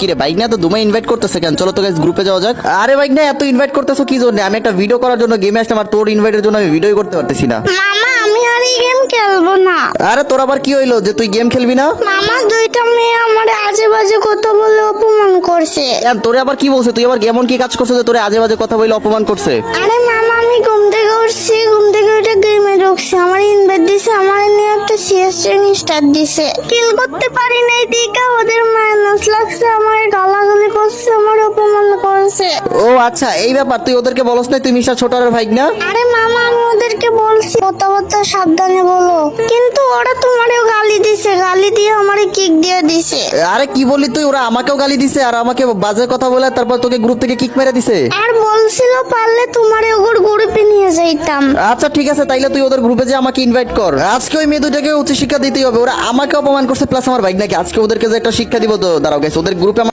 কি রে বাইক না তো দুমাই ইনভাইট করতেছে কেন? চলো তো গাইস গ্রুপে যাওয়া যাক। আরে বাইক না এত ইনভাইট করতেছো কি জন্য? আমি একটা ভিডিও করার জন্য গেমে আসলাম, আর তোর ইনভাইটের জন্য আমি ভিডিও করতে পারতেছি না। মামা আমি আর এই গেম খেলবো না। আরে তোর আবার কি হইলো যে তুই গেম খেলবি না? মামা দুইটা মেয়ে আমার আজে বাজে কথা বলে অপমান করছে। তোরে আবার কি বলছে? তুই আবার এমন কি কাজ করছিস যে তোরে আজে বাজে কথা বলে অপমান করছে? আরে মামা আমি ঘুম থেকে উঠছি, ঘুম থেকে উঠে গেমে ঢুকছি, আমার ইনভাইট দিছে, আমার নিয়ে একটা সিএসটি স্টার্ট দিছে, কিল করতে পারি নাই দিকা ওদের মাইনাস লাগছে, আমার গালাগালি করছে, আমার অপমান করছে। ও আচ্ছা এই ব্যাপার, তুই ওদেরকে বলস না তুই মিশা ছোটার ভাই না? আরে মামা আমি ওদেরকে বলছি কথাবার্তা সাবধানে বলো, কিন্তু ওরা তোমারও গালি দিছে, গালি দিয়ে আমারে কিক দিয়ে দিছে। আরে কি বললি তুই? ওরা আমাকেও গালি দিছে আর আমাকে বাজে কথা বলে তারপর তোকে গ্রুপ থেকে কিক মেরে দিছে। আর বলছিল পারলে তোমারে ওর গ্রুপে নিয়ে যাইতাম। আচ্ছা ঠিক আছে, তাইলে তুই ওদের গ্রুপে যে আমাকে ইনভাইট কর। আজকে ওই মেয়ে দুটাকে উচ্চ শিক্ষা দিতেই হবে, ওরা আমাকে অপমান করছে প্লাস আমার ভাই নাকি, আজকে ওদেরকে যে একটা শিক্ষা দিব। তো দাঁড়াও গাইস, ওদের গ্রুপে